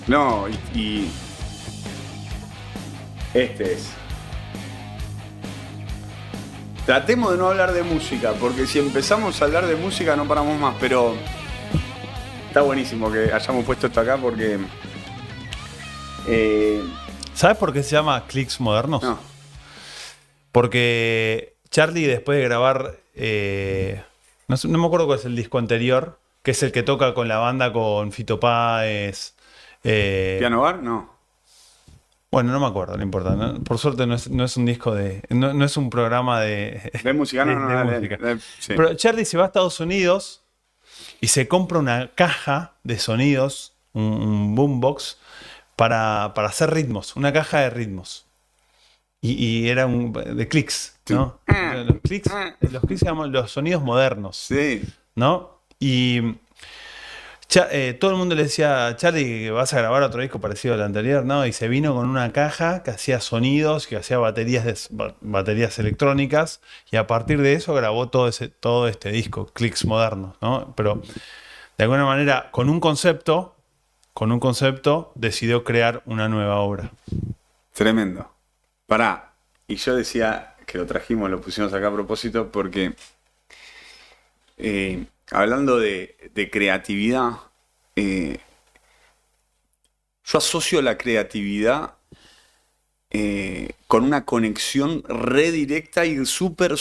No, y este es. Tratemos de no hablar de música, porque si empezamos a hablar de música no paramos más, pero está buenísimo que hayamos puesto esto acá porque... ¿Sabes por qué se llama Clics Modernos? No. Porque Charlie, después de grabar, no me acuerdo cuál es el disco anterior, que es el que toca con la banda con Fito Páez. ¿Piano Bar? No. Bueno, no me acuerdo, no importa. Por suerte no es un disco de... No es un programa de... ¿De música? No, de dale, música. dale, sí. Pero Charlie se va a Estados Unidos y se compra una caja de sonidos, un boombox, para hacer ritmos, una caja de ritmos. Y era de clics, ¿no? Los clics se llaman los sonidos modernos, Sí. ¿no? Y todo el mundo le decía, Charlie, que vas a grabar otro disco parecido al anterior, ¿no? Y se vino con una caja que hacía sonidos, que hacía baterías electrónicas, y a partir de eso grabó todo este disco, Clics Modernos, ¿no? Pero de alguna manera, con un concepto, decidió crear una nueva obra. Tremendo. Pará. Y yo decía que lo trajimos, lo pusimos acá a propósito porque hablando de creatividad, yo asocio la creatividad con una conexión redirecta y súper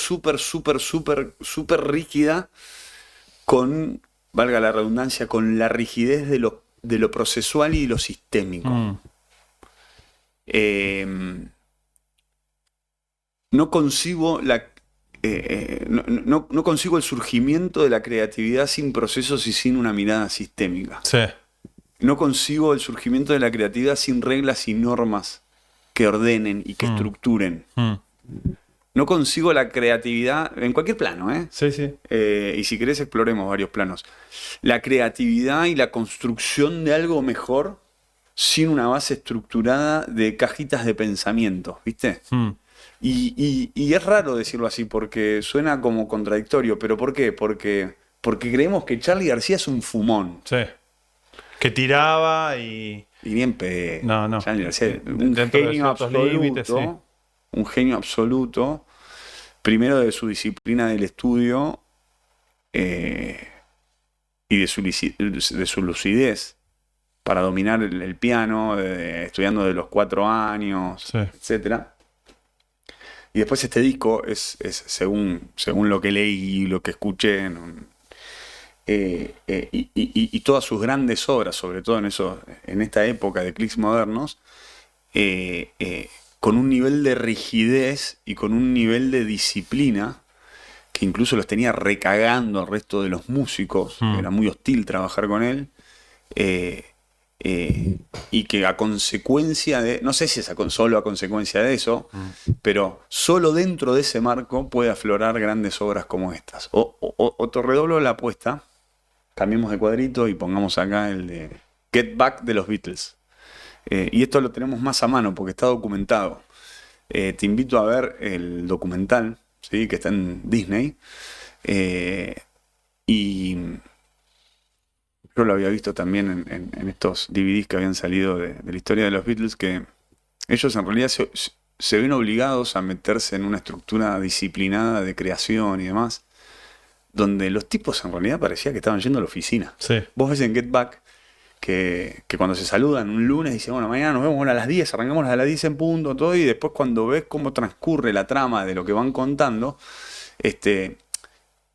rígida con, valga la redundancia, con la rigidez de lo procesual y lo sistémico. No concibo no concibo el surgimiento de la creatividad sin procesos y sin una mirada sistémica. Sí. No concibo el surgimiento de la creatividad sin reglas y normas que ordenen y que estructuren. No consigo la creatividad en cualquier plano, ¿eh? Sí, sí. Y si querés exploremos varios planos. La creatividad y la construcción de algo mejor sin una base estructurada de cajitas de pensamiento, ¿viste? Y es raro decirlo así porque suena como contradictorio, pero ¿por qué? Porque creemos que Charly García es un fumón. Sí. Que tiraba y... Y bien pedo. No. Charly García, un Dentro de genio ciertos absoluto. límites, sí. Un genio absoluto. Primero de su disciplina del estudio y de su lucidez para dominar el piano, estudiando de los 4 años, Sí. etcétera. Y después este disco es según lo que leí y lo que escuché, y todas sus grandes obras, sobre todo en esta época de Clics Modernos, con un nivel de rigidez y con un nivel de disciplina que incluso los tenía recagando al resto de los músicos. Era muy hostil trabajar con él. Y que a consecuencia de, no sé si es solo a consecuencia de eso, pero solo dentro de ese marco puede aflorar grandes obras como estas. O te redoblo la apuesta, cambiemos de cuadrito y pongamos acá el de Get Back de los Beatles. Y esto lo tenemos más a mano porque está documentado. Te invito a ver el documental, ¿sí? Que está en Disney. Y yo lo había visto también en estos DVDs que habían salido de la historia de los Beatles, que ellos en realidad se ven obligados a meterse en una estructura disciplinada de creación y demás, donde los tipos en realidad parecía que estaban yendo a la oficina. Sí. Vos ves en Get Back que cuando se saludan un lunes dicen, bueno, mañana nos vemos a las 10, arrancamos a las 10 en punto, todo, y después cuando ves cómo transcurre la trama de lo que van contando,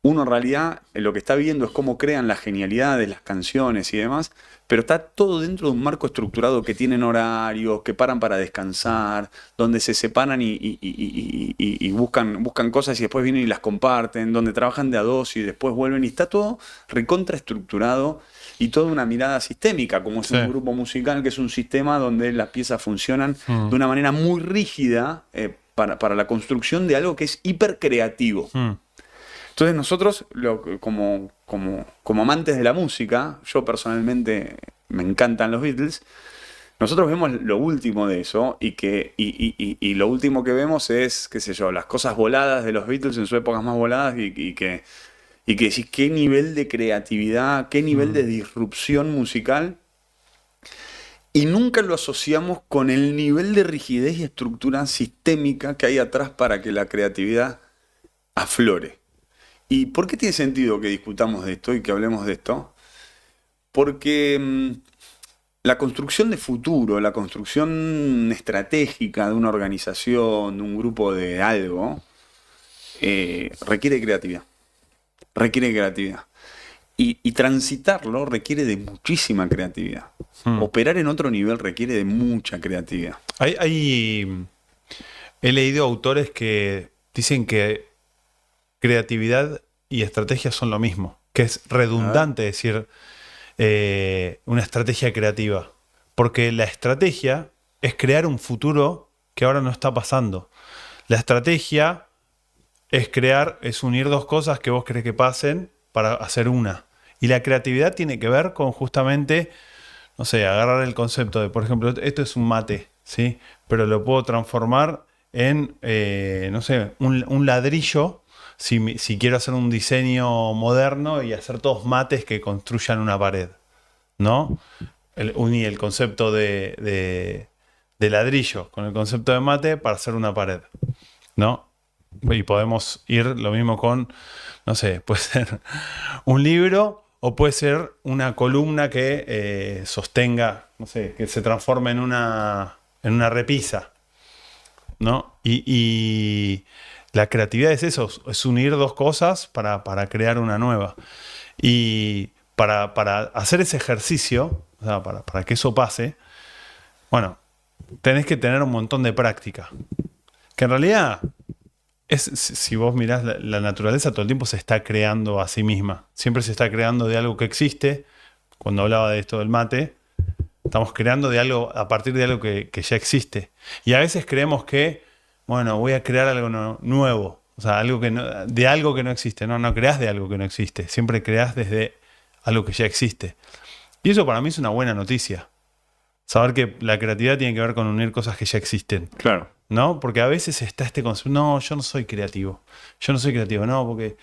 uno en realidad lo que está viendo es cómo crean la genialidad de las canciones y demás, pero está todo dentro de un marco estructurado que tienen horarios, que paran para descansar, donde se separan y buscan cosas y después vienen y las comparten, donde trabajan de a dos y después vuelven, y está todo recontraestructurado y toda una mirada sistémica, como es un grupo musical, que es un sistema donde las piezas funcionan de una manera muy rígida para la construcción de algo que es hiper creativo. Entonces nosotros, como amantes de la música, yo personalmente me encantan los Beatles, nosotros vemos lo último de eso y lo último que vemos es, qué sé yo, las cosas voladas de los Beatles en sus épocas más voladas y que decís qué nivel de creatividad, qué nivel de disrupción musical y nunca lo asociamos con el nivel de rigidez y estructura sistémica que hay atrás para que la creatividad aflore. ¿Y por qué tiene sentido que discutamos de esto y que hablemos de esto? Porque la construcción de futuro, la construcción estratégica de una organización, de un grupo de algo, requiere creatividad. Requiere creatividad. Y transitarlo requiere de muchísima creatividad. Operar en otro nivel requiere de mucha creatividad. He leído autores que dicen que creatividad y estrategia son lo mismo, que es redundante decir una estrategia creativa, porque la estrategia es crear un futuro que ahora no está pasando. La estrategia es unir dos cosas que vos querés que pasen para hacer una. Y la creatividad tiene que ver con justamente, no sé, agarrar el concepto de, por ejemplo, esto es un mate, ¿sí? Pero lo puedo transformar en, no sé, un ladrillo, si quiero hacer un diseño moderno y hacer todos mates que construyan una pared, ¿no? Uní el concepto de ladrillo con el concepto de mate para hacer una pared, ¿no? Y podemos ir lo mismo con, no sé, puede ser un libro o puede ser una columna que sostenga, no sé, que se transforme en una repisa, ¿no? Y la creatividad es eso, es unir dos cosas para crear una nueva. Y para hacer ese ejercicio, o sea, para que eso pase, bueno, tenés que tener un montón de práctica. Que en realidad, si vos mirás la naturaleza, todo el tiempo se está creando a sí misma. Siempre se está creando de algo que existe. Cuando hablaba de esto del mate, estamos creando de algo a partir de algo que ya existe. Y a veces creemos que, bueno, voy a crear algo nuevo. O sea, de algo que no existe. No creás de algo que no existe. Siempre creás desde algo que ya existe. Y eso para mí es una buena noticia. Saber que la creatividad tiene que ver con unir cosas que ya existen. Claro. ¿No? Porque a veces está este concepto, no, yo no soy creativo. No, porque...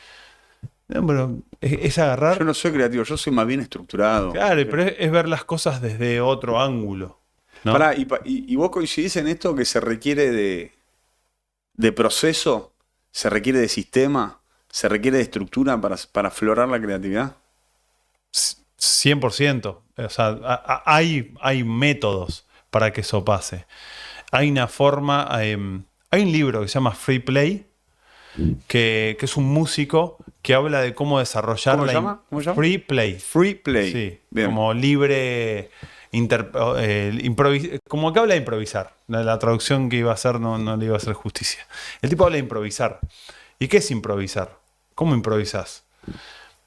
No, pero es agarrar... Yo no soy creativo, yo soy más bien estructurado. Claro, pero es ver las cosas desde otro ángulo, ¿no? Pará, y vos coincidís en esto que se requiere de proceso, se requiere de sistema, se requiere de estructura para aflorar la creatividad. 100%. O sea, hay métodos para que eso pase. Hay una forma... hay un libro que se llama Free Play, que es un músico que habla de cómo desarrollar... ¿Cómo se llama? Free Play. Free Play. Sí, bien. como libre... como que habla de improvisar. La traducción que iba a hacer no le iba a hacer justicia. El tipo habla de improvisar. ¿Y qué es improvisar? ¿Cómo improvisás?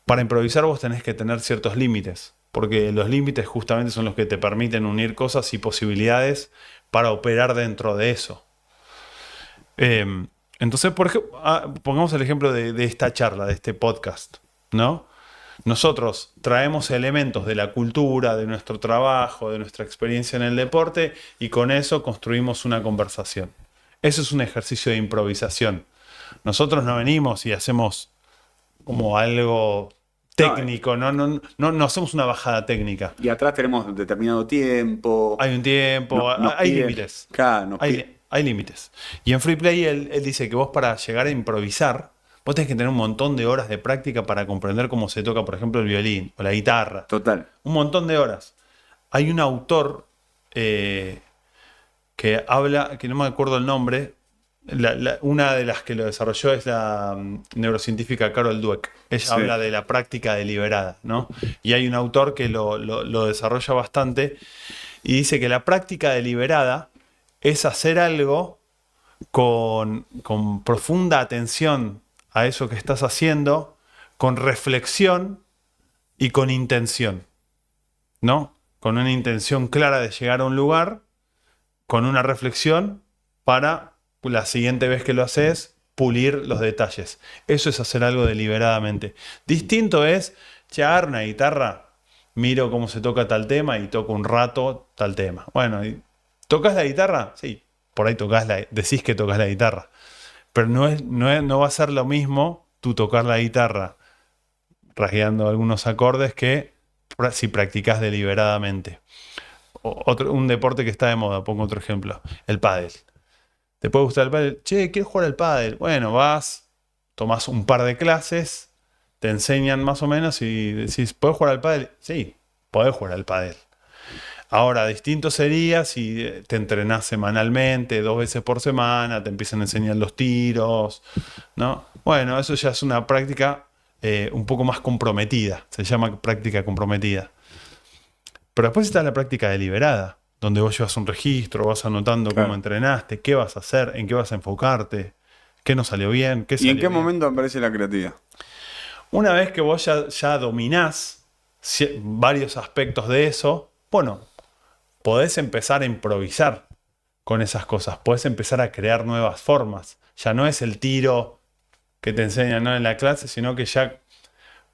Para improvisar vos tenés que tener ciertos límites, porque los límites justamente son los que te permiten unir cosas y posibilidades para operar dentro de eso. Entonces, por ejemplo, pongamos el ejemplo de esta charla, de este podcast, ¿no? Nosotros traemos elementos de la cultura, de nuestro trabajo, de nuestra experiencia en el deporte y con eso construimos una conversación. Eso es un ejercicio de improvisación. Nosotros no venimos y hacemos como algo técnico, no hacemos una bajada técnica. Y atrás tenemos determinado tiempo. Hay un tiempo, hay límites. Claro, hay límites. Y en Free Play él dice que vos para llegar a improvisar, vos tenés que tener un montón de horas de práctica para comprender cómo se toca, por ejemplo, el violín o la guitarra. Total. Un montón de horas. Hay un autor que habla, que no me acuerdo el nombre, una de las que lo desarrolló es la neurocientífica Carol Dweck. Ella habla de la práctica deliberada, ¿no? Y hay un autor que lo desarrolla bastante y dice que la práctica deliberada es hacer algo con profunda atención a eso que estás haciendo, con reflexión y con intención, ¿no? Con una intención clara de llegar a un lugar, con una reflexión para la siguiente vez que lo haces, pulir los detalles. Eso es hacer algo deliberadamente. Distinto es, agarro una guitarra, miro cómo se toca tal tema y toco un rato tal tema. Bueno, ¿tocas la guitarra? Sí, por ahí decís que tocas la guitarra. Pero no va a ser lo mismo tú tocar la guitarra rasgueando algunos acordes que si practicás deliberadamente. un deporte que está de moda, pongo otro ejemplo, el pádel. ¿Te puede gustar el pádel? Che, quiero jugar al pádel. Bueno, vas, tomás un par de clases, te enseñan más o menos y decís, ¿podés jugar al pádel? Sí, podés jugar al pádel. Ahora, distinto sería si te entrenás semanalmente, 2 veces por semana, te empiezan a enseñar los tiros, ¿no? Bueno, eso ya es una práctica un poco más comprometida, se llama práctica comprometida. Pero después está la práctica deliberada, donde vos llevas un registro, vas anotando cómo entrenaste, qué vas a hacer, en qué vas a enfocarte, qué no salió bien, qué ¿Y salió en qué bien. momento aparece la creatividad? Una vez que vos ya dominás varios aspectos de eso, bueno, podés empezar a improvisar con esas cosas, podés empezar a crear nuevas formas. Ya no es el tiro que te enseñan, ¿no?, en la clase, sino que ya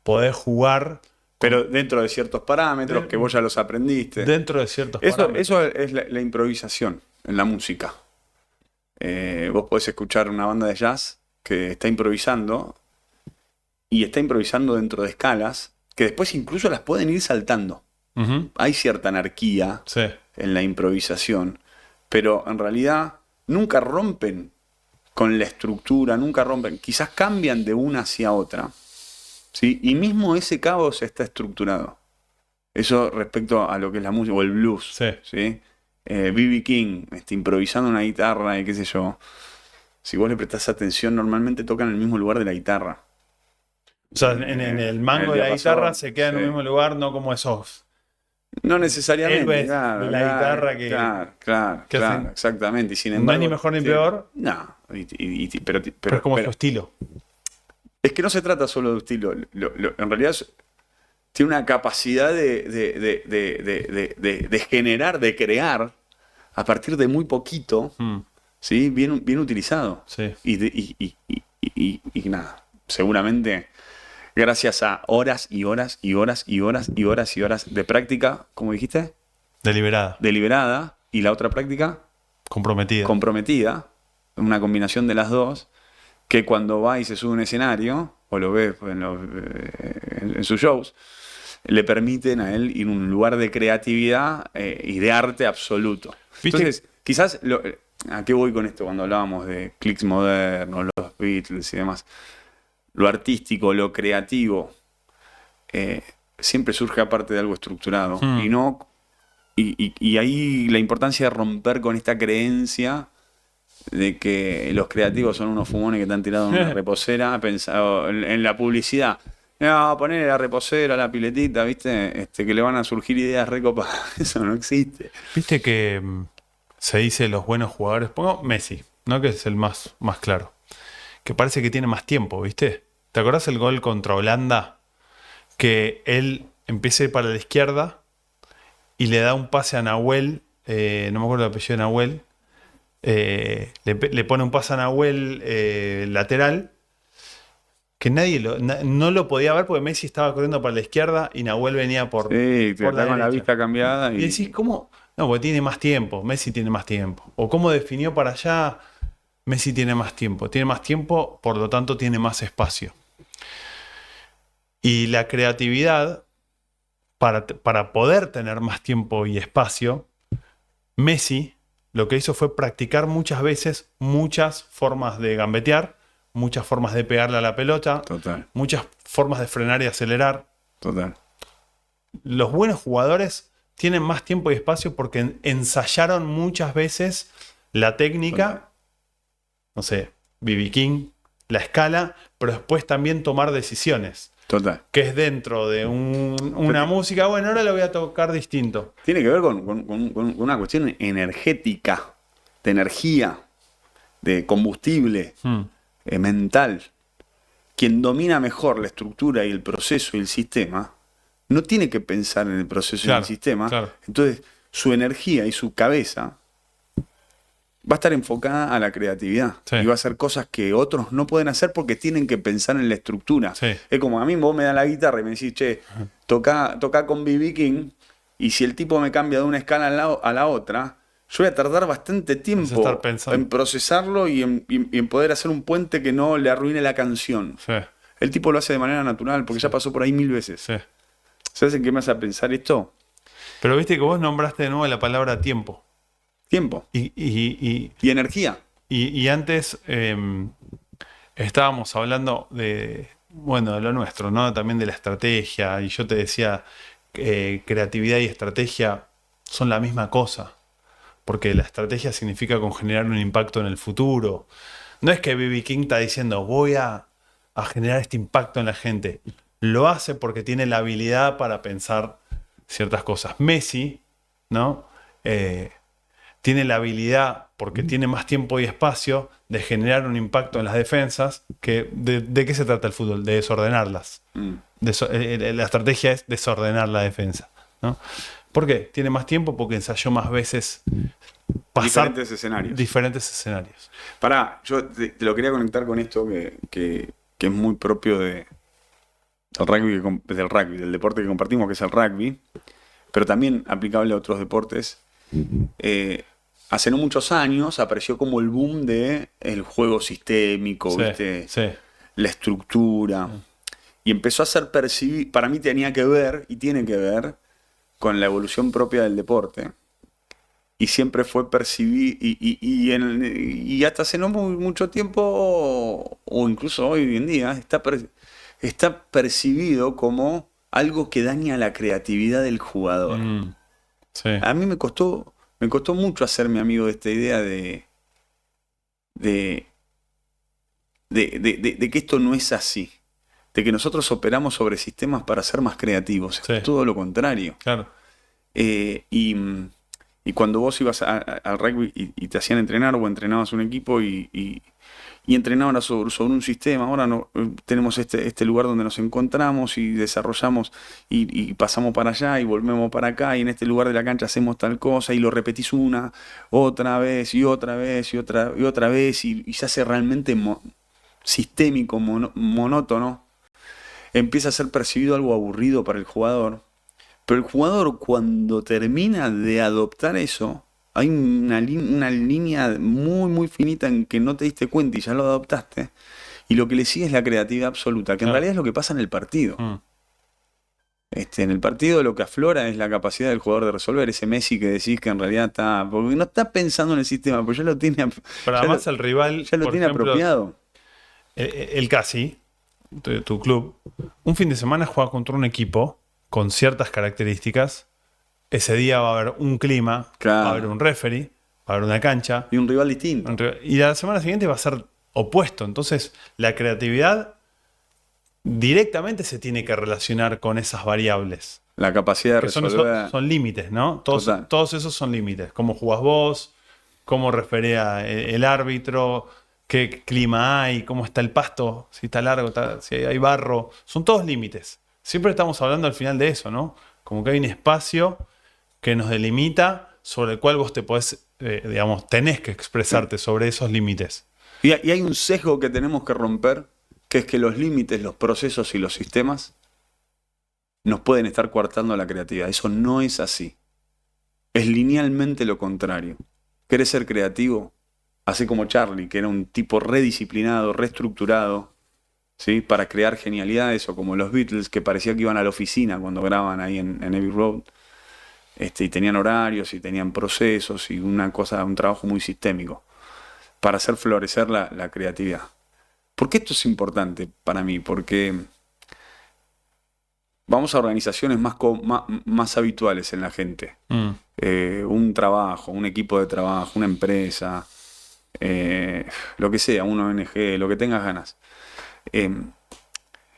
podés jugar Pero dentro de ciertos parámetros que vos ya los aprendiste. dentro de ciertos parámetros. Eso es la improvisación en la música. Vos podés escuchar una banda de jazz que está improvisando y está improvisando dentro de escalas que después incluso las pueden ir saltando. Ujú. Hay cierta anarquía Sí, en la improvisación, pero en realidad nunca rompen con la estructura, nunca rompen. Quizás cambian de una hacia otra, ¿sí? Y mismo ese caos está estructurado. Eso respecto a lo que es la música o el blues, sí. ¿sí? B.B. King, improvisando una guitarra y qué sé yo. Si vos le prestás atención, normalmente tocan en el mismo lugar de la guitarra. O sea, en el mango el de la diapasón, guitarra se queda en sí. el mismo lugar, no como esos No necesariamente, héroes claro, de la claro, guitarra que claro, hacen. exactamente. Y sin No embargo, hay ni mejor ni sí, peor, no, pero es como su estilo. es que no se trata solo de estilo. En realidad tiene una capacidad de generar, de crear a partir de muy poquito, Mm, ¿sí? Bien utilizado. sí. Y nada, seguramente gracias a horas y horas y horas y horas y horas y horas de práctica, como dijiste, Deliberada, deliberada, y la otra práctica comprometida. comprometida, una combinación de las dos, que cuando va y se sube a un escenario, o lo ve en sus shows, le permiten a él ir a un lugar de creatividad y de arte absoluto. ¿Viste? Entonces, quizás, ¿a qué voy con esto cuando hablábamos de clics modernos, los Beatles y demás? Lo artístico, lo creativo, siempre surge aparte de algo estructurado. Hmm. Y ahí la importancia de romper con esta creencia de que los creativos son unos fumones que están tirados en una reposera, pensado en la publicidad. No, ponerle la reposera, la piletita, ¿viste? Que le van a surgir ideas recopadas. Eso no existe. Viste que se dice los buenos jugadores, pongo Messi, ¿no? Que es el más claro. Que parece que tiene más tiempo, ¿viste? ¿Te acordás el gol contra Holanda? Que él empieza a ir para la izquierda y le da un pase a Nahuel, no me acuerdo el apellido de Nahuel, le pone un pase a Nahuel lateral, que nadie no lo podía ver porque Messi estaba corriendo para la izquierda y Nahuel venía por Sí, por está con la derecha. vista cambiada Y y decís, ¿cómo? No, porque tiene más tiempo, Messi tiene más tiempo. O cómo definió para allá, Messi tiene más tiempo. Tiene más tiempo, por lo tanto tiene más espacio. Y la creatividad, para poder tener más tiempo y espacio, Messi lo que hizo fue practicar muchas veces muchas formas de gambetear, muchas formas de pegarle a la pelota, total, muchas formas de frenar y acelerar. total. Los buenos jugadores tienen más tiempo y espacio porque ensayaron muchas veces la técnica, no sé, B.B. King, la escala, pero después también tomar decisiones. Total. Que es dentro de una música, bueno, ahora lo voy a tocar distinto. Tiene que ver con una cuestión energética, de energía, de combustible, mental. Quien domina mejor la estructura y el proceso y el sistema, no tiene que pensar en el proceso y en el sistema. Claro. Entonces, su energía y su cabeza va a estar enfocada a la creatividad. Sí. Y va a hacer cosas que otros no pueden hacer porque tienen que pensar en la estructura. Sí. Es como a mí vos me das la guitarra y me decís, che, toca con B.B. King, y si el tipo me cambia de una escala a la otra, yo voy a tardar bastante tiempo en procesarlo y en poder hacer un puente que no le arruine la canción. Sí. El tipo lo hace de manera natural porque ya pasó por ahí 1000 veces. Sí. ¿Sabes en qué me hace pensar esto? Pero viste que vos nombraste de nuevo la palabra tiempo. Tiempo Y, y, y energía. y antes estábamos hablando bueno, de lo nuestro, ¿no? También de la estrategia. Y yo te decía, creatividad y estrategia son la misma cosa. Porque la estrategia significa con generar un impacto en el futuro. No es que B.B. King está diciendo, voy a generar este impacto en la gente. Lo hace porque tiene la habilidad para pensar ciertas cosas. Messi, ¿no? Tiene la habilidad, porque tiene más tiempo y espacio, de generar un impacto en las defensas. ¿De qué se trata el fútbol? De desordenarlas. Mm. La estrategia es desordenar la defensa, ¿no? ¿Por qué? Tiene más tiempo porque ensayó más veces pasar Diferentes escenarios. diferentes escenarios. Pará, yo te lo quería conectar con esto que es muy propio del rugby, del deporte que compartimos, que es el rugby, pero también aplicable a otros deportes. Hace no muchos años apareció como el boom de el juego sistémico, Sí, ¿viste? sí. La estructura. Y empezó a ser percibido, para mí tenía que ver, y tiene que ver, con la evolución propia del deporte. Y siempre fue percibido, y hasta hace no mucho tiempo, o incluso hoy en día, está percibido como algo que daña la creatividad del jugador. Sí. A mí me costó mucho hacerme amigo de esta idea de, de que esto no es así. De que nosotros operamos sobre sistemas para ser más creativos. Sí. Es todo lo contrario. Claro. Y cuando vos ibas al rugby y te hacían entrenar o entrenabas un equipo y entrenaban sobre un sistema, ahora no, tenemos este lugar donde nos encontramos y desarrollamos y pasamos para allá y volvemos para acá y en este lugar de la cancha hacemos tal cosa y lo repetís una, otra vez y otra vez y otra vez y se hace realmente sistémico, monótono. Empieza a ser percibido algo aburrido para el jugador. Pero el jugador cuando termina de adoptar eso, hay una línea muy muy finita en que no te diste cuenta y ya lo adoptaste. Y lo que le sigue es la creatividad absoluta, que en Claro. realidad es lo que pasa en el partido. Mm. En el partido lo que aflora es la capacidad del jugador de resolver. Ese Messi que decís que en realidad está... Porque no está pensando en el sistema, pues ya lo tiene, Pero ya además lo, el rival, ya lo por tiene ejemplo, apropiado. el Casi, tu club, un fin de semana juega contra un equipo con ciertas características. Ese día va a haber un clima, Claro. va a haber un referee, va a haber una cancha. Y un rival distinto. Y la semana siguiente va a ser opuesto. Entonces, la creatividad directamente se tiene que relacionar con esas variables. La capacidad de Que resolver. son límites, ¿no? Total. Todos esos son límites. Cómo jugás vos, cómo referea el árbitro, qué clima hay, cómo está el pasto, si está largo, si hay barro. Son todos límites. Siempre estamos hablando al final de eso, ¿no? Como que hay un espacio que nos delimita sobre el cual vos te podés, digamos, tenés que expresarte sobre esos límites. Y hay un sesgo que tenemos que romper, que es que los límites, los procesos y los sistemas nos pueden estar coartando la creatividad. Eso no es así. Es linealmente lo contrario. ¿Querés ser creativo? Hacé como Charlie, que era un tipo redisciplinado, reestructurado, ¿sí? Para crear genialidades, o como los Beatles, que parecía que iban a la oficina cuando grababan ahí en Abbey Road. Y tenían horarios y tenían procesos y un trabajo muy sistémico para hacer florecer la creatividad. ¿Por qué esto es importante para mí? Porque vamos a organizaciones más habituales en la gente. Un trabajo, un equipo de trabajo, una empresa, lo que sea, una ONG, lo que tengas ganas.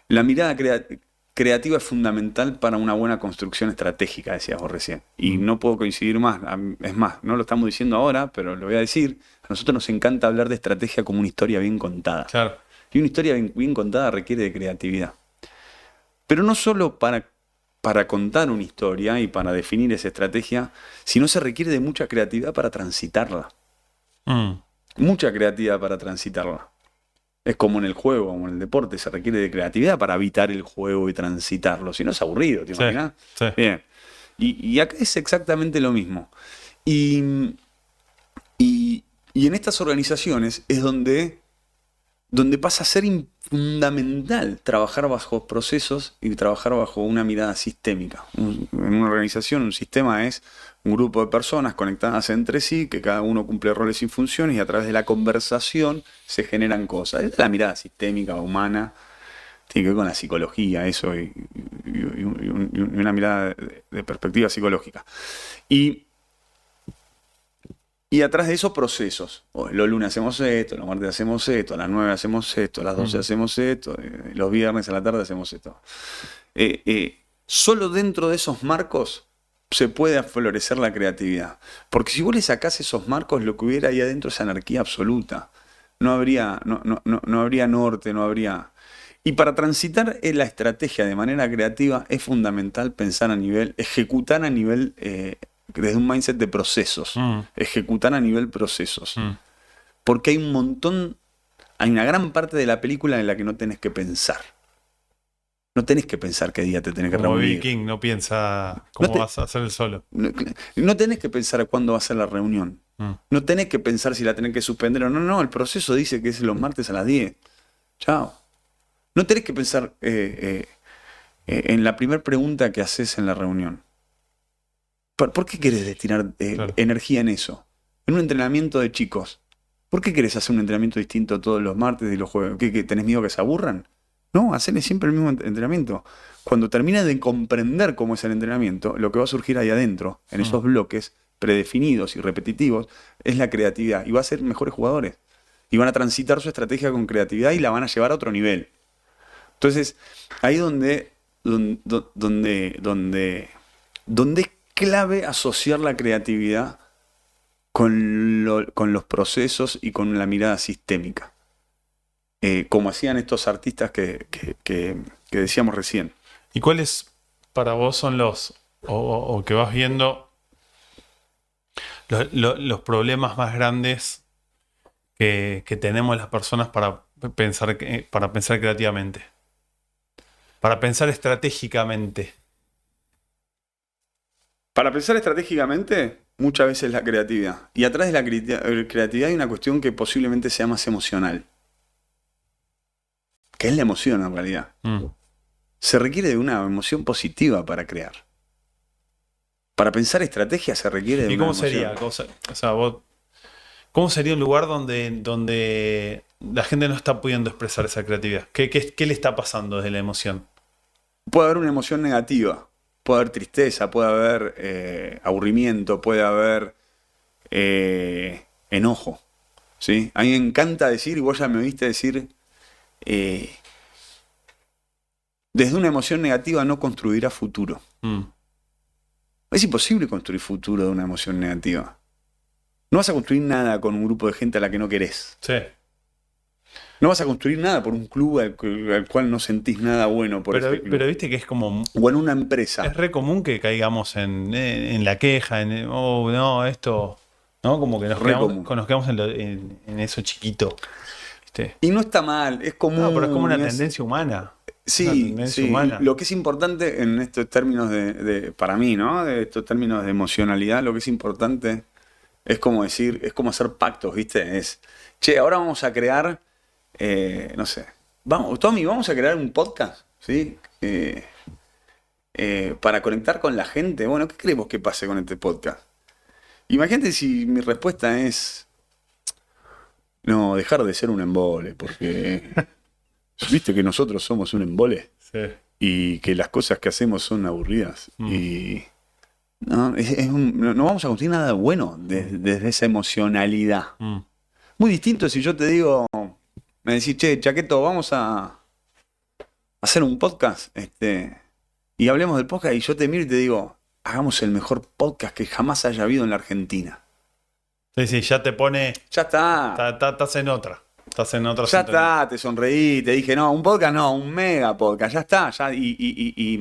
La mirada creativa es fundamental para una buena construcción estratégica, decías vos recién. Y no puedo coincidir más. Es más, no lo estamos diciendo ahora, pero lo voy a decir. A nosotros nos encanta hablar de estrategia como una historia bien contada. Claro. Y una historia bien contada requiere de creatividad. Pero no solo para contar una historia y para definir esa estrategia, sino se requiere de mucha creatividad para transitarla. Mucha creatividad para transitarla. Es como en el juego, como en el deporte, se requiere de creatividad para habitar el juego y transitarlo. Si no es aburrido, ¿te imaginas? Sí. Bien. Y acá es exactamente lo mismo. Y en estas organizaciones es donde donde pasa a ser fundamental trabajar bajo procesos y trabajar bajo una mirada sistémica. En una organización, un sistema es un grupo de personas conectadas entre sí, que cada uno cumple roles y funciones, y a través de la conversación se generan cosas. Es la mirada sistémica, humana, tiene que ver con la psicología, eso, y una mirada de perspectiva psicológica. Y atrás de esos procesos, los lunes hacemos esto, los martes hacemos esto, a las 9 hacemos esto, a las 12 hacemos esto, los viernes a la tarde hacemos esto. Solo dentro de esos marcos se puede florecer la creatividad. Porque si vos le sacás esos marcos, lo que hubiera ahí adentro es anarquía absoluta. No habría norte, no habría... Y para transitar en la estrategia de manera creativa es fundamental pensar a nivel, ejecutar a nivel... desde un mindset de procesos, ejecutar a nivel procesos. Porque hay una gran parte de la película en la que no tenés que pensar. No tenés que pensar qué día te tenés que Como reunir. B.B. King no piensa cómo vas a hacer el solo. No tenés que pensar cuándo va a ser la reunión. No tenés que pensar si la tenés que suspender o no. No, el proceso dice que es los martes a las 10. Chao. No tenés que pensar en la primera pregunta que haces en la reunión. ¿Por qué querés destinar Claro. energía en eso? En un entrenamiento de chicos. ¿Por qué querés hacer un entrenamiento distinto todos los martes y los jueves? ¿Qué, tenés miedo que se aburran? No, hacerle siempre el mismo entrenamiento. Cuando termines de comprender cómo es el entrenamiento, lo que va a surgir ahí adentro, en esos bloques predefinidos y repetitivos, es la creatividad. Y va a ser mejores jugadores. Y van a transitar su estrategia con creatividad y la van a llevar a otro nivel. Entonces, ahí donde es clave asociar la creatividad con los procesos y con la mirada sistémica. Como hacían estos artistas que decíamos recién. ¿Y cuáles para vos son o que vas viendo los problemas más grandes que tenemos las personas para pensar creativamente? Para pensar estratégicamente. Para pensar estratégicamente, muchas veces la creatividad. Y atrás de la creatividad hay una cuestión que posiblemente sea más emocional. Que es la emoción en realidad. Se requiere de una emoción positiva para crear. Para pensar estrategia se requiere de una emoción. ¿Y cómo sería? ¿Cómo sería un lugar donde la gente no está pudiendo expresar esa creatividad? ¿Qué le está pasando desde la emoción? Puede haber una emoción negativa. Puede haber tristeza, puede haber aburrimiento, puede haber enojo. ¿Sí? A mí me encanta decir, y vos ya me oíste decir, desde una emoción negativa no construirá futuro. Es imposible construir futuro de una emoción negativa. No vas a construir nada con un grupo de gente a la que no querés. Sí. No vas a construir nada por un club al cual no sentís nada bueno por ese club. Pero viste que es como... O en una empresa. Es re común que caigamos en la queja, oh, no, esto... ¿no? Como que nos quedamos en eso chiquito. ¿Viste? Y no está mal, es común. No, pero es como una tendencia humana. Sí, sí. Humana. Lo que es importante en estos términos para mí, ¿no? De estos términos de emocionalidad, lo que es importante es como decir, es como hacer pactos, ¿viste? Che, ahora vamos a crear, no sé, Tommy, vamos a crear un podcast, ¿sí? Para conectar con la gente. Bueno, ¿qué creemos que pase con este podcast? Imagínate si mi respuesta es, no, dejar de ser un embole, porque... ¿Viste que nosotros somos un embole? Sí. Y que las cosas que hacemos son aburridas. Y no vamos a construir nada bueno desde esa emocionalidad. Muy distinto si yo te digo, me decís, che, Chaqueto, vamos a hacer un podcast y hablemos del podcast, y yo te miro y te digo, hagamos el mejor podcast que jamás haya habido en la Argentina. Sí, ya te pone... Ya está. Estás en otra. Estás en otra. Ya está, te sonreí, te dije, no, un podcast no, un mega podcast, ya está. Y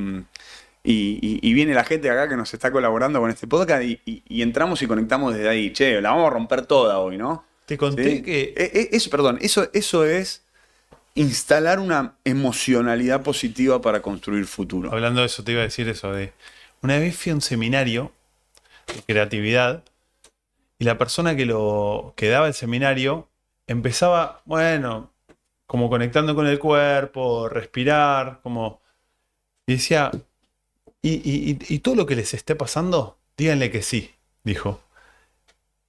viene la gente acá que nos está colaborando con este podcast y entramos y conectamos desde ahí. Che, la vamos a romper toda hoy, ¿no? Te conté ¿Sí? que... Eso es instalar una emocionalidad positiva para construir futuro. Hablando de eso, te iba a decir eso de... Una vez fui a un seminario de creatividad y la persona que daba el seminario empezaba, bueno, como conectando con el cuerpo, respirar, como... Y decía, y todo lo que les esté pasando, díganle que sí, dijo.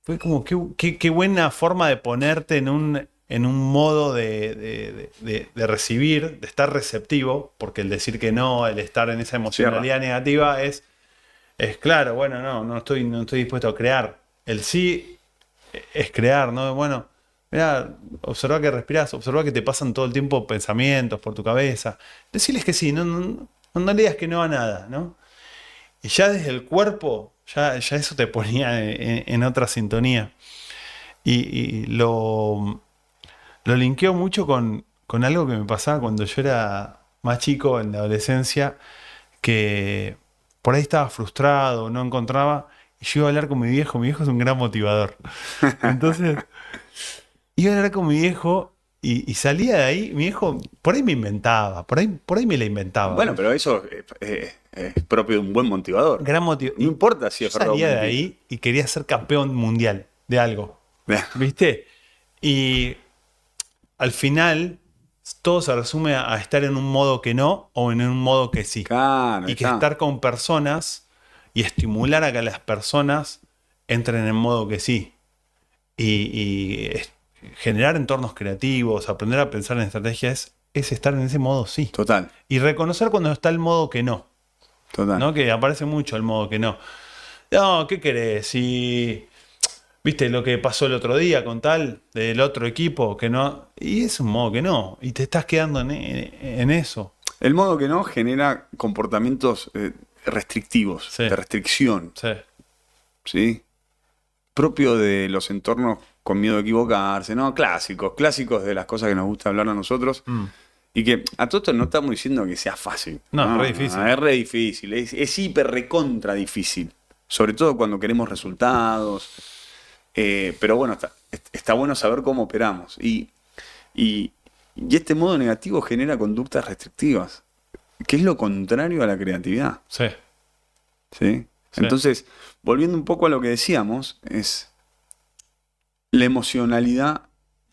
Fue como, qué buena forma de ponerte en un modo de recibir, de estar receptivo, porque el decir que no, el estar en esa emocionalidad negativa es claro, bueno, no estoy dispuesto a crear. El sí es crear, ¿no? Bueno, mira, observa que respirás, observa que te pasan todo el tiempo pensamientos por tu cabeza. Decirles que sí, no le digas que no a nada, ¿no? Y ya desde el cuerpo, ya eso te ponía en otra sintonía. Y lo linkeo mucho con algo que me pasaba cuando yo era más chico, en la adolescencia, que por ahí estaba frustrado, no encontraba, y yo iba a hablar con mi viejo es un gran motivador. Entonces, iba a hablar con mi viejo y salía de ahí, mi viejo por ahí me inventaba, por ahí me la inventaba. Bueno, pero eso es propio de un buen motivador. Gran motivo. No importa si Yo es verdad o salía de mentira. ahí y quería ser campeón mundial de algo. ¿Viste? Y al final todo se resume a estar en un modo que no o en un modo que sí. Claro, Y que está. estar con personas y estimular a que las personas entren en modo que sí. Y generar entornos creativos, aprender a pensar en estrategias, es estar en ese modo sí. Total, Y reconocer cuando está el modo que no. total. ¿No? Que aparece mucho el modo que no. No, ¿qué querés? Si viste lo que pasó el otro día con tal del otro equipo que no. Y es un modo que no. Y te estás quedando en eso. El modo que no genera comportamientos restrictivos, Sí, de restricción, sí, ¿sí? Propio de los entornos con miedo a equivocarse, ¿no? Clásicos de las cosas que nos gusta hablar a nosotros. Mm. Y que a todo esto no estamos diciendo que sea fácil. No, es re difícil. Es re difícil, es hiper recontra difícil. Sobre todo cuando queremos resultados. Pero bueno, está bueno saber cómo operamos. Y este modo negativo genera conductas restrictivas, que es lo contrario a la creatividad. Sí, ¿Sí? sí, Entonces, volviendo un poco a lo que decíamos, la emocionalidad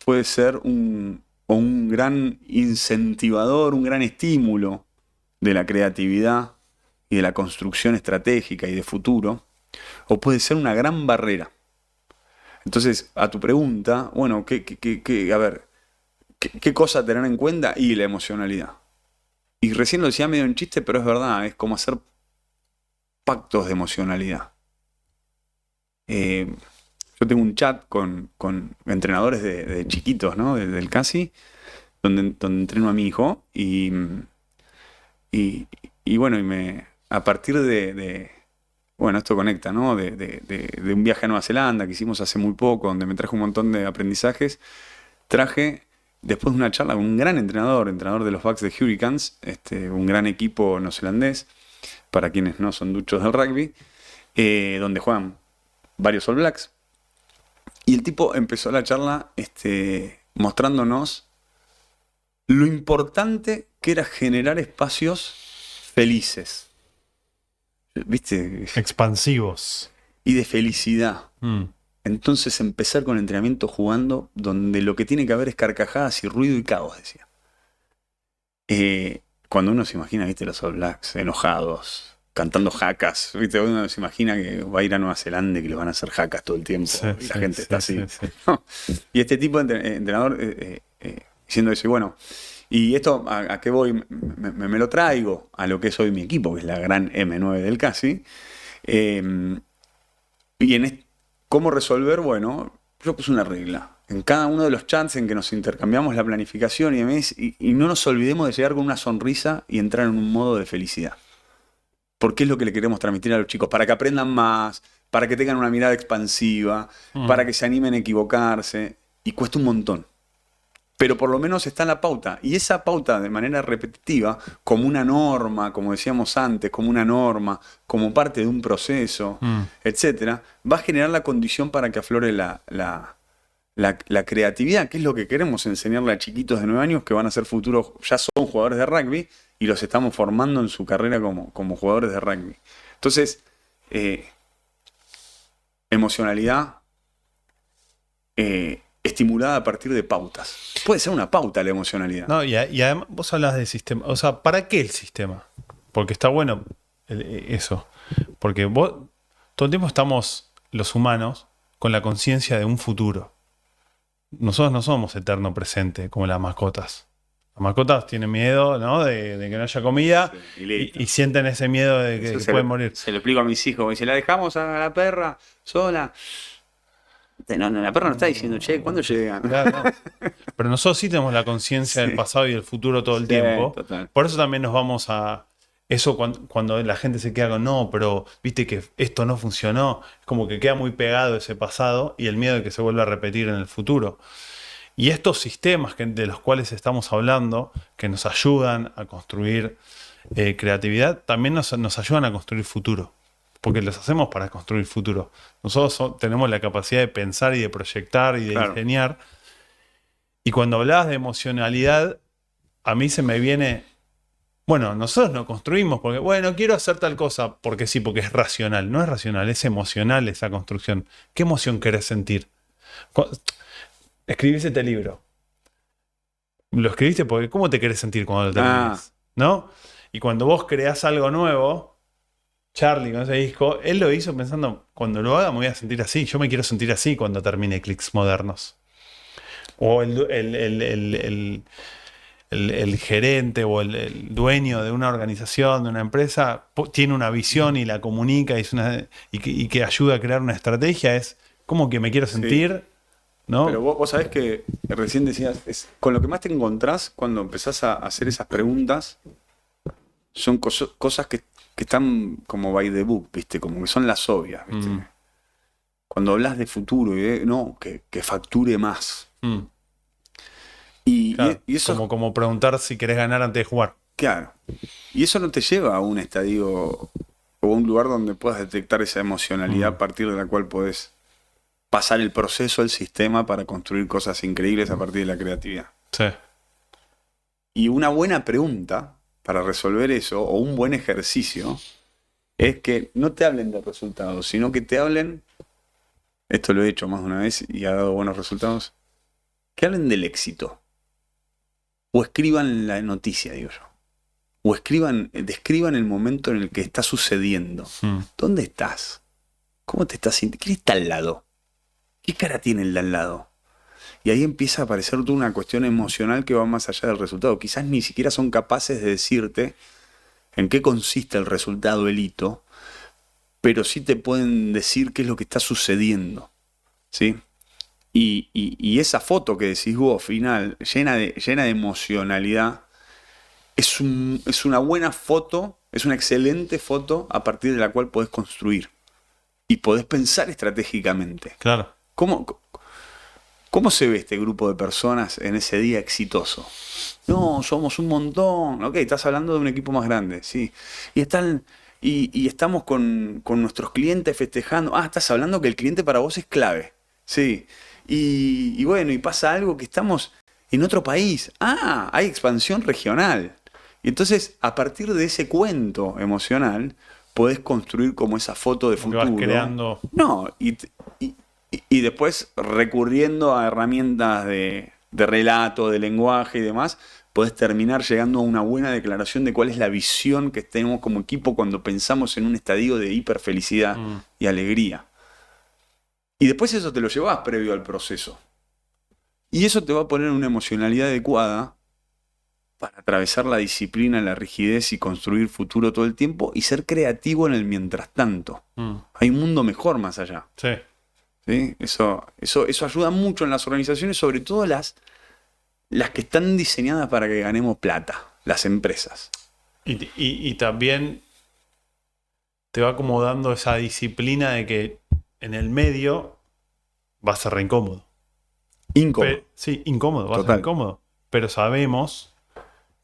puede ser un gran incentivador, un gran estímulo de la creatividad y de la construcción estratégica y de futuro, o puede ser una gran barrera. Entonces, a tu pregunta, bueno, a ver, ¿qué cosa tener en cuenta? Y la emocionalidad. Y recién lo decía medio en chiste, pero es verdad, es como hacer pactos de emocionalidad. Yo tengo un chat con entrenadores de chiquitos, ¿no? Del CASI, donde entreno a mi hijo y, y bueno, a partir bueno, esto conecta, ¿no? De un viaje a Nueva Zelanda que hicimos hace muy poco, donde me traje un montón de aprendizajes, traje, después de una charla con un gran entrenador de los Bucks de Hurricanes, un gran equipo neozelandés, para quienes no son duchos del rugby, donde juegan varios All Blacks. Y el tipo empezó la charla mostrándonos lo importante que era generar espacios felices, ¿viste? expansivos. Y de felicidad. Mm. Entonces empezar con entrenamiento jugando, donde lo que tiene que haber es carcajadas y ruido y caos, decía. Cuando uno se imagina, ¿viste? Los All Blacks enojados, cantando jacas, ¿viste? Uno se imagina que va a ir a Nueva Zelanda y que les van a hacer jacas todo el tiempo, Sí, y la sí, gente sí, está sí, así. sí. Y este tipo de entrenador diciendo eso, y bueno, ¿y esto a qué voy? Me lo traigo a lo que es hoy mi equipo, que es la gran M9 del CASI. Y cómo resolver, bueno, yo puse una regla. En cada uno de los chats en que nos intercambiamos la planificación y demás, y no nos olvidemos de llegar con una sonrisa y entrar en un modo de felicidad. Porque es lo que le queremos transmitir a los chicos, para que aprendan más, para que tengan una mirada expansiva, para que se animen a equivocarse, y cuesta un montón. Pero por lo menos está en la pauta. Y esa pauta de manera repetitiva, como una norma, como decíamos antes, como una norma, como parte de un proceso, etcétera, va a generar la condición para que aflore la creatividad, que es lo que queremos enseñarle a chiquitos de 9 años que van a ser futuros, ya son jugadores de rugby, y los estamos formando en su carrera como jugadores de rugby. Entonces, emocionalidad, estimulada a partir de pautas. Puede ser una pauta la emocionalidad. No, y además vos hablas de sistema. O sea, ¿para qué el sistema? Porque está bueno eso. Porque vos todo el tiempo estamos, los humanos, con la conciencia de un futuro. Nosotros no somos eterno presente como las mascotas. Las mascotas tienen miedo, ¿no? de que no haya comida, Sí, y listo. y sienten ese miedo de que pueden morir. Se lo explico a mis hijos. Si la dejamos a la perra sola. No, la perra no está diciendo, che, ¿cuándo llegan? Claro, no. Pero nosotros sí tenemos la conciencia del pasado y del futuro todo el tiempo. Total. Por eso también nos vamos a... Eso cuando la gente se queda con, no, pero viste que esto no funcionó, es como que queda muy pegado ese pasado y el miedo de que se vuelva a repetir en el futuro. Y estos sistemas de los cuales estamos hablando, que nos ayudan a construir creatividad, también nos ayudan a construir futuro. Porque los hacemos para construir futuro. Nosotros tenemos la capacidad de pensar y de proyectar y de diseñar. Y cuando hablabas de emocionalidad, a mí se me viene... Bueno, nosotros no construimos porque, bueno, quiero hacer tal cosa porque sí, porque es racional. No es racional, es emocional esa construcción. ¿Qué emoción querés sentir? Escribís este libro. Lo escribiste porque ¿cómo te querés sentir cuando lo termines? ¿No? Y cuando vos creás algo nuevo, Charlie con ese disco, él lo hizo pensando, cuando lo haga me voy a sentir así. Yo me quiero sentir así cuando termine Clics Modernos. O el gerente o el dueño de una organización, de una empresa, tiene una visión y la comunica y que ayuda a crear una estrategia, es como que me quiero sentir, ¿no? Pero vos sabés que recién decías, con lo que más te encontrás cuando empezás a hacer esas preguntas, son cosas que están como by the book, ¿viste? Como que son las obvias, ¿viste? Cuando hablas de futuro, que facture más. Claro, y eso como preguntar si querés ganar antes de jugar. Claro. Y eso no te lleva a un estadio o a un lugar donde puedas detectar esa emocionalidad a partir de la cual podés pasar el proceso, el sistema para construir cosas increíbles a partir de la creatividad. Sí. Y una buena pregunta para resolver eso, o un buen ejercicio, es que no te hablen de resultados, sino que te hablen, esto lo he hecho más de una vez y ha dado buenos resultados, que hablen del éxito. O escriban la noticia, digo yo. O describan el momento en el que está sucediendo. ¿Dónde estás? ¿Cómo te estás sintiendo? ¿Quién está al lado? ¿Qué cara tiene el de al lado? Y ahí empieza a aparecer toda una cuestión emocional que va más allá del resultado. Quizás ni siquiera son capaces de decirte en qué consiste el resultado, el hito, pero sí te pueden decir qué es lo que está sucediendo. ¿Sí? Y esa foto que decís vos, final, llena de emocionalidad, es una buena foto, es una excelente foto a partir de la cual podés construir. Y podés pensar estratégicamente. Claro. ¿Cómo se ve este grupo de personas en ese día exitoso? No, somos un montón. Ok, estás hablando de un equipo más grande, sí. Y estamos con nuestros clientes festejando. Estás hablando que el cliente para vos es clave. Sí. Y bueno, y pasa algo que estamos en otro país. Hay expansión regional. Y entonces, a partir de ese cuento emocional, podés construir como esa foto de futuro. Vas creando. No, y después recurriendo a herramientas de relato, de lenguaje y demás, podés terminar llegando a una buena declaración de cuál es la visión que tenemos como equipo cuando pensamos en un estadio de hiperfelicidad y alegría. Y después eso te lo llevas previo al proceso. Y eso te va a poner una emocionalidad adecuada para atravesar la disciplina, la rigidez y construir futuro todo el tiempo y ser creativo en el mientras tanto. Hay un mundo mejor más allá. Sí. ¿Sí? Eso ayuda mucho en las organizaciones, sobre todo las que están diseñadas para que ganemos plata, las empresas. Y también te va como dando esa disciplina de que en el medio va a ser re incómodo. Incómodo. Sí, incómodo, va a Total. ser incómodo. Pero sabemos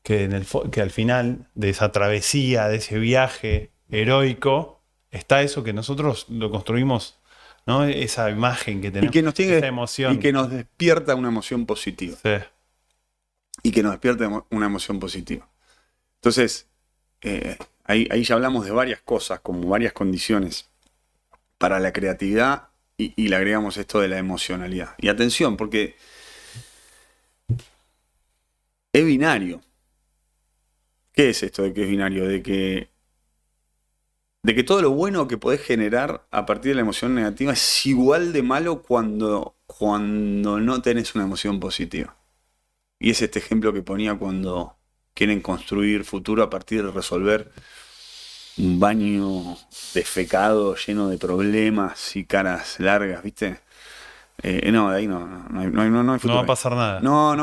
que, que al final de esa travesía, de ese viaje heroico, está eso que nosotros lo construimos, ¿no? Esa imagen que tenemos, esa emoción. Y que nos despierta una emoción positiva. Sí. Y que nos despierta una emoción positiva. Entonces, ahí ya hablamos de varias cosas, como varias condiciones para la creatividad y le agregamos esto de la emocionalidad. Y atención, porque es binario. ¿Qué es esto de que es binario? De que todo lo bueno que podés generar a partir de la emoción negativa es igual de malo cuando no tenés una emoción positiva. Y es este ejemplo que ponía cuando quieren construir futuro a partir de resolver un baño defecado, lleno de problemas y caras largas, ¿viste? No, de ahí no hay futuro. No va a pasar nada. No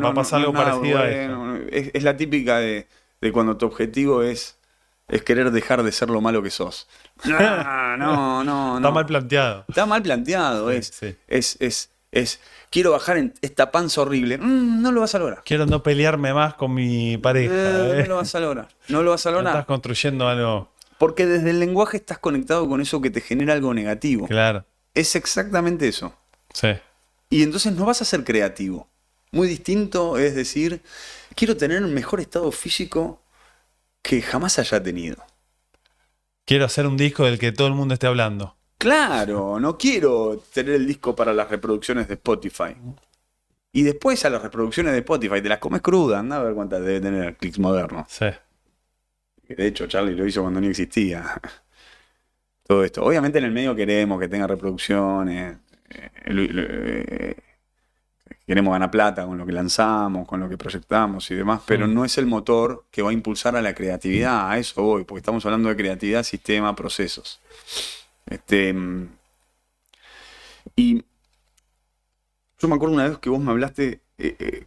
Va a pasar algo nada parecido a bueno. Es la típica de cuando tu objetivo es querer dejar de ser lo malo que sos. No. Está mal planteado. Está mal planteado. Sí. Es quiero bajar en esta panza horrible. No lo vas a lograr. Quiero no pelearme más con mi pareja. No lo vas a lograr. No lo vas a No lograr. estás construyendo algo. Porque desde el lenguaje estás conectado con eso que te genera algo negativo. Claro. Es exactamente eso. Sí. Y entonces no vas a ser creativo. Muy distinto es decir, quiero tener un mejor estado físico que jamás haya tenido. Quiero hacer un disco del que todo el mundo esté hablando. Claro, no quiero tener el disco para las reproducciones de Spotify. Y después a las reproducciones de Spotify te las comes crudas, anda a ver cuántas debe tener Clics Moderno. Sí. De hecho, Charlie lo hizo cuando ni existía. Todo esto. Obviamente en el medio queremos que tenga reproducciones. Queremos ganar plata con lo que lanzamos, con lo que proyectamos y demás, pero no es el motor que va a impulsar a la creatividad. A eso voy, porque estamos hablando de creatividad, sistema, procesos. Y yo me acuerdo una vez que vos me hablaste, en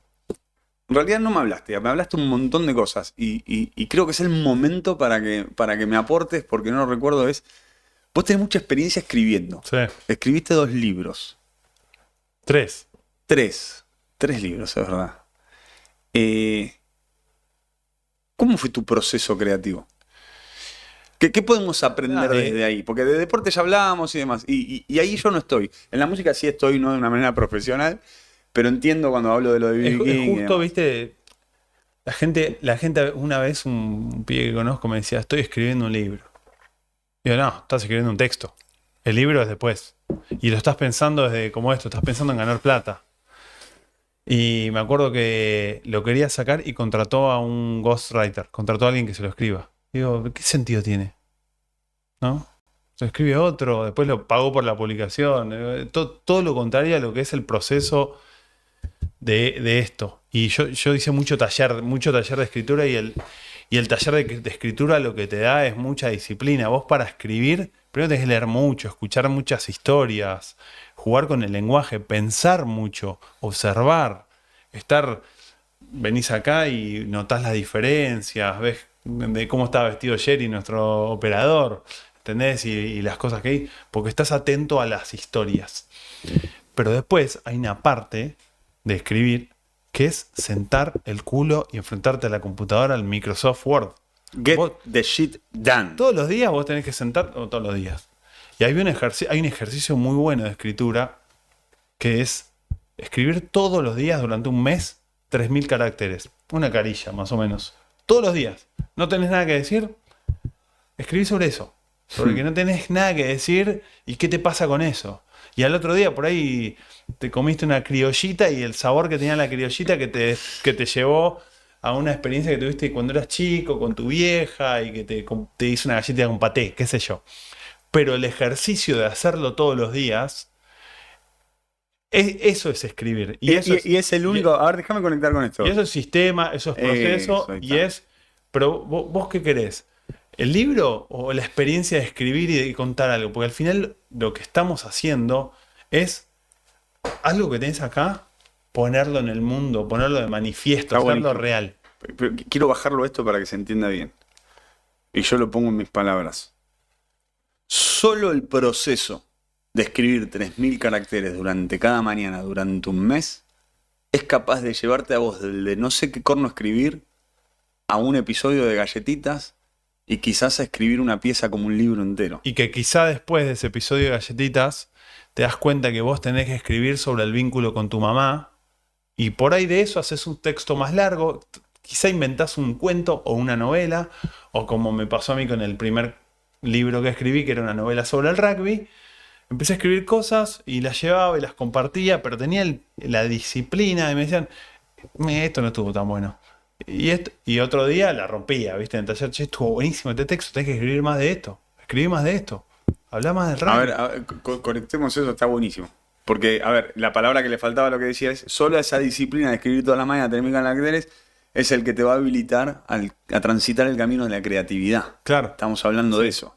realidad no me hablaste un montón de cosas y creo que es el momento para que me aportes, porque no lo recuerdo, vos tenés mucha experiencia escribiendo. Sí. Escribiste 2 libros. 3. 3 libros, es verdad. ¿Cómo fue tu proceso creativo? ¿Qué podemos aprender desde ahí? Porque de deporte ya hablábamos y demás. Y ahí yo no estoy. En la música sí estoy, no de una manera profesional, pero entiendo cuando hablo de lo de B.B. King. Es justo, viste, la gente, una vez un pibe que conozco me decía, estoy escribiendo un libro. Digo, no, estás escribiendo un texto. El libro es después. Y lo estás pensando desde como esto, estás pensando en ganar plata. Y me acuerdo que lo quería sacar y contrató a un ghostwriter, contrató a alguien que se lo escriba. Digo, ¿qué sentido tiene? ¿No? Se escribe otro, después lo pagó por la publicación. Todo lo contrario a lo que es el proceso de esto. Y yo hice mucho taller de escritura y el taller de escritura lo que te da es mucha disciplina. Vos para escribir, primero tenés que leer mucho, escuchar muchas historias, jugar con el lenguaje, pensar mucho, observar, venís acá y notás las diferencias, ves de cómo estaba vestido Jerry, nuestro operador, ¿entendés? Y las cosas que hay, porque estás atento a las historias. Pero después hay una parte de escribir que es sentar el culo y enfrentarte a la computadora, al Microsoft Word. Get the shit done. Todos los días vos tenés que sentar, o todos los días. Y hay un ejercicio muy bueno de escritura que es escribir todos los días durante un mes 3.000 caracteres. Una carilla, más o menos. Todos los días. ¿No tenés nada que decir? Escribí sobre eso. Sobre que no tenés nada que decir y qué te pasa con eso. Y al otro día por ahí te comiste una criollita y el sabor que tenía la criollita que te llevó a una experiencia que tuviste cuando eras chico, con tu vieja y que te hizo una galletita con paté, qué sé yo. Pero el ejercicio de hacerlo todos los días, eso es escribir. Y es el único... A ver, déjame conectar con esto. Y eso es sistema, eso es proceso, pero vos ¿qué querés? ¿El libro o la experiencia de escribir y de contar algo? Porque al final lo que estamos haciendo es algo que tenés acá, ponerlo en el mundo, ponerlo de manifiesto, Está hacerlo buenísimo. real. Pero quiero bajarlo esto para que se entienda bien. Y yo lo pongo en mis palabras. Solo el proceso de escribir 3.000 caracteres durante cada mañana, durante un mes, es capaz de llevarte a vos de no sé qué corno escribir a un episodio de Galletitas y quizás a escribir una pieza como un libro entero. Y que quizá después de ese episodio de Galletitas te das cuenta que vos tenés que escribir sobre el vínculo con tu mamá y por ahí de eso haces un texto más largo, quizá inventás un cuento o una novela, o como me pasó a mí con el primer libro que escribí, que era una novela sobre el rugby, empecé a escribir cosas y las llevaba y las compartía, pero tenía la disciplina y me decían, esto no estuvo tan bueno. Y otro día la rompía, ¿viste? En el taller, che, estuvo buenísimo este texto, tenés que escribir más de esto, escribir más de esto, hablar más del ranking. A ver, conectemos eso, está buenísimo. Porque, a ver, la palabra que le faltaba a lo que decía es, solo esa disciplina de escribir toda la mañana, tener caracteres, es el que te va a habilitar a transitar el camino de la creatividad. Claro. Estamos hablando de eso.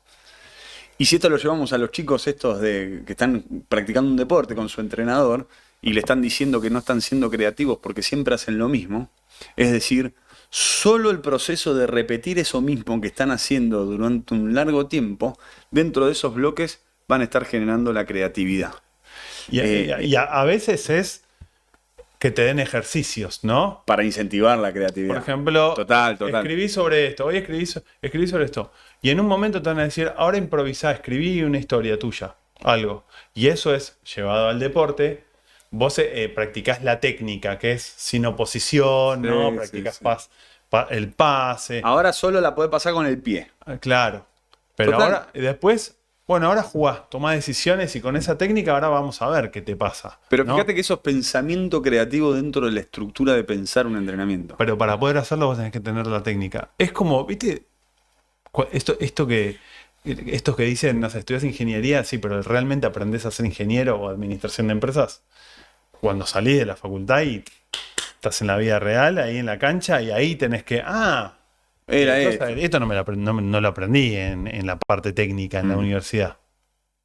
Y si esto lo llevamos a los chicos estos que están practicando un deporte con su entrenador y le están diciendo que no están siendo creativos porque siempre hacen lo mismo, es decir, solo el proceso de repetir eso mismo que están haciendo durante un largo tiempo, dentro de esos bloques van a estar generando la creatividad. Y a veces es que te den ejercicios, ¿no? Para incentivar la creatividad. Por ejemplo, total. escribí sobre esto, hoy escribí sobre esto. Y en un momento te van a decir, ahora improvisá, escribí una historia tuya, algo. Y eso es llevado al deporte. Vos practicás la técnica, que es sin oposición, ¿no? Practicás el pase. Ahora solo la podés pasar con el pie. Claro. Pero Total. ahora, después, bueno, ahora jugás, tomás decisiones y con esa técnica ahora vamos a ver qué te pasa. Pero ¿no? fíjate que eso es pensamiento creativo dentro de la estructura de pensar un entrenamiento. Pero para poder hacerlo vos tenés que tener la técnica. Es como, ¿viste? Estos que dicen, no sé, estudias ingeniería, sí, pero realmente aprendés a ser ingeniero o administración de empresas cuando salís de la facultad y estás en la vida real, ahí en la cancha, y ahí tenés que, esto no lo aprendí en la parte técnica en la universidad.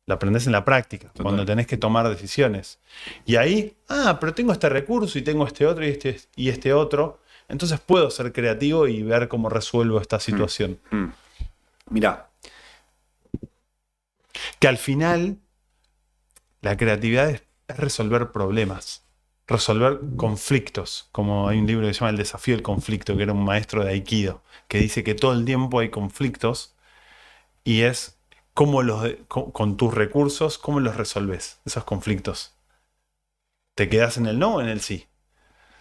Lo aprendés en la práctica, cuando tenés que tomar decisiones. Y ahí, pero tengo este recurso y tengo este otro y este otro. Entonces puedo ser creativo y ver cómo resuelvo esta situación. Mirá. Que al final, la creatividad es resolver problemas, resolver conflictos. Como hay un libro que se llama El desafío del conflicto, que era un maestro de Aikido, que dice que todo el tiempo hay conflictos y es cómo con tus recursos, cómo los resolves, esos conflictos. ¿Te quedas en el no o en el sí?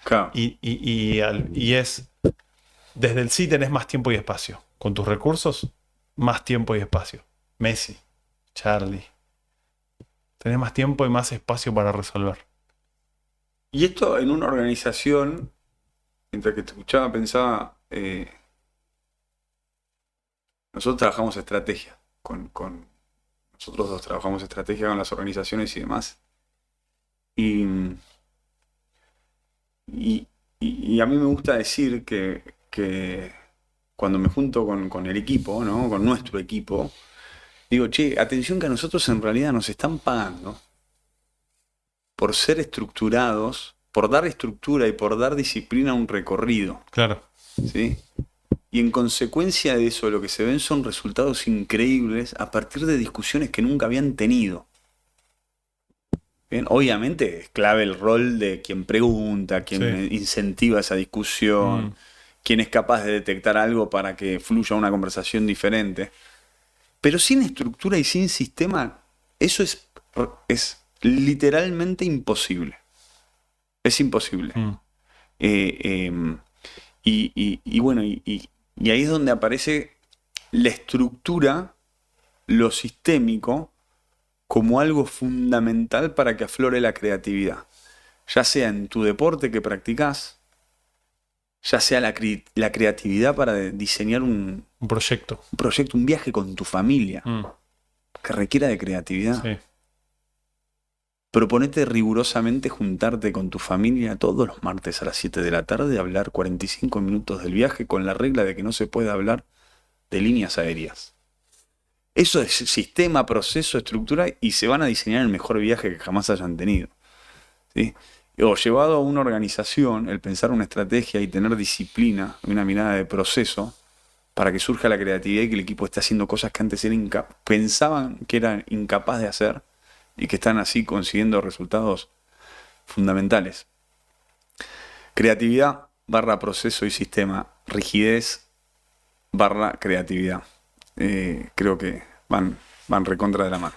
Claro. Y es, desde el sí tenés más tiempo y espacio. Con tus recursos, más tiempo y espacio. Messi, Charlie. Tenés más tiempo y más espacio para resolver. Y esto en una organización, mientras que te escuchaba, pensaba, nosotros trabajamos estrategia, nosotros dos trabajamos estrategia con las organizaciones y demás. Y a mí me gusta decir que cuando me junto con el equipo, ¿no? Con nuestro equipo, digo, che, atención que a nosotros en realidad nos están pagando por ser estructurados, por dar estructura y por dar disciplina a un recorrido. Claro. ¿Sí? Y en consecuencia de eso, lo que se ven son resultados increíbles a partir de discusiones que nunca habían tenido. Bien, obviamente es clave el rol de quien pregunta, quien incentiva esa discusión, quien es capaz de detectar algo para que fluya una conversación diferente. Pero sin estructura y sin sistema, eso es literalmente imposible. Es imposible. Y bueno, y ahí es donde aparece la estructura, lo sistémico, como algo fundamental para que aflore la creatividad. Ya sea en tu deporte que practicás, ya sea la creatividad para diseñar un proyecto, un viaje con tu familia, que requiera de creatividad. Sí. Proponete rigurosamente juntarte con tu familia todos los martes a las 7 de la tarde, hablar 45 minutos del viaje con la regla de que no se puede hablar de líneas aéreas. Eso es sistema, proceso, estructura y se van a diseñar el mejor viaje que jamás hayan tenido. ¿Sí? O llevado a una organización, el pensar una estrategia y tener disciplina, una mirada de proceso, para que surja la creatividad y que el equipo esté haciendo cosas que antes pensaban que eran incapaz de hacer y que están así consiguiendo resultados fundamentales. Creatividad / proceso y sistema. Rigidez / creatividad. Creo que van recontra de la mano.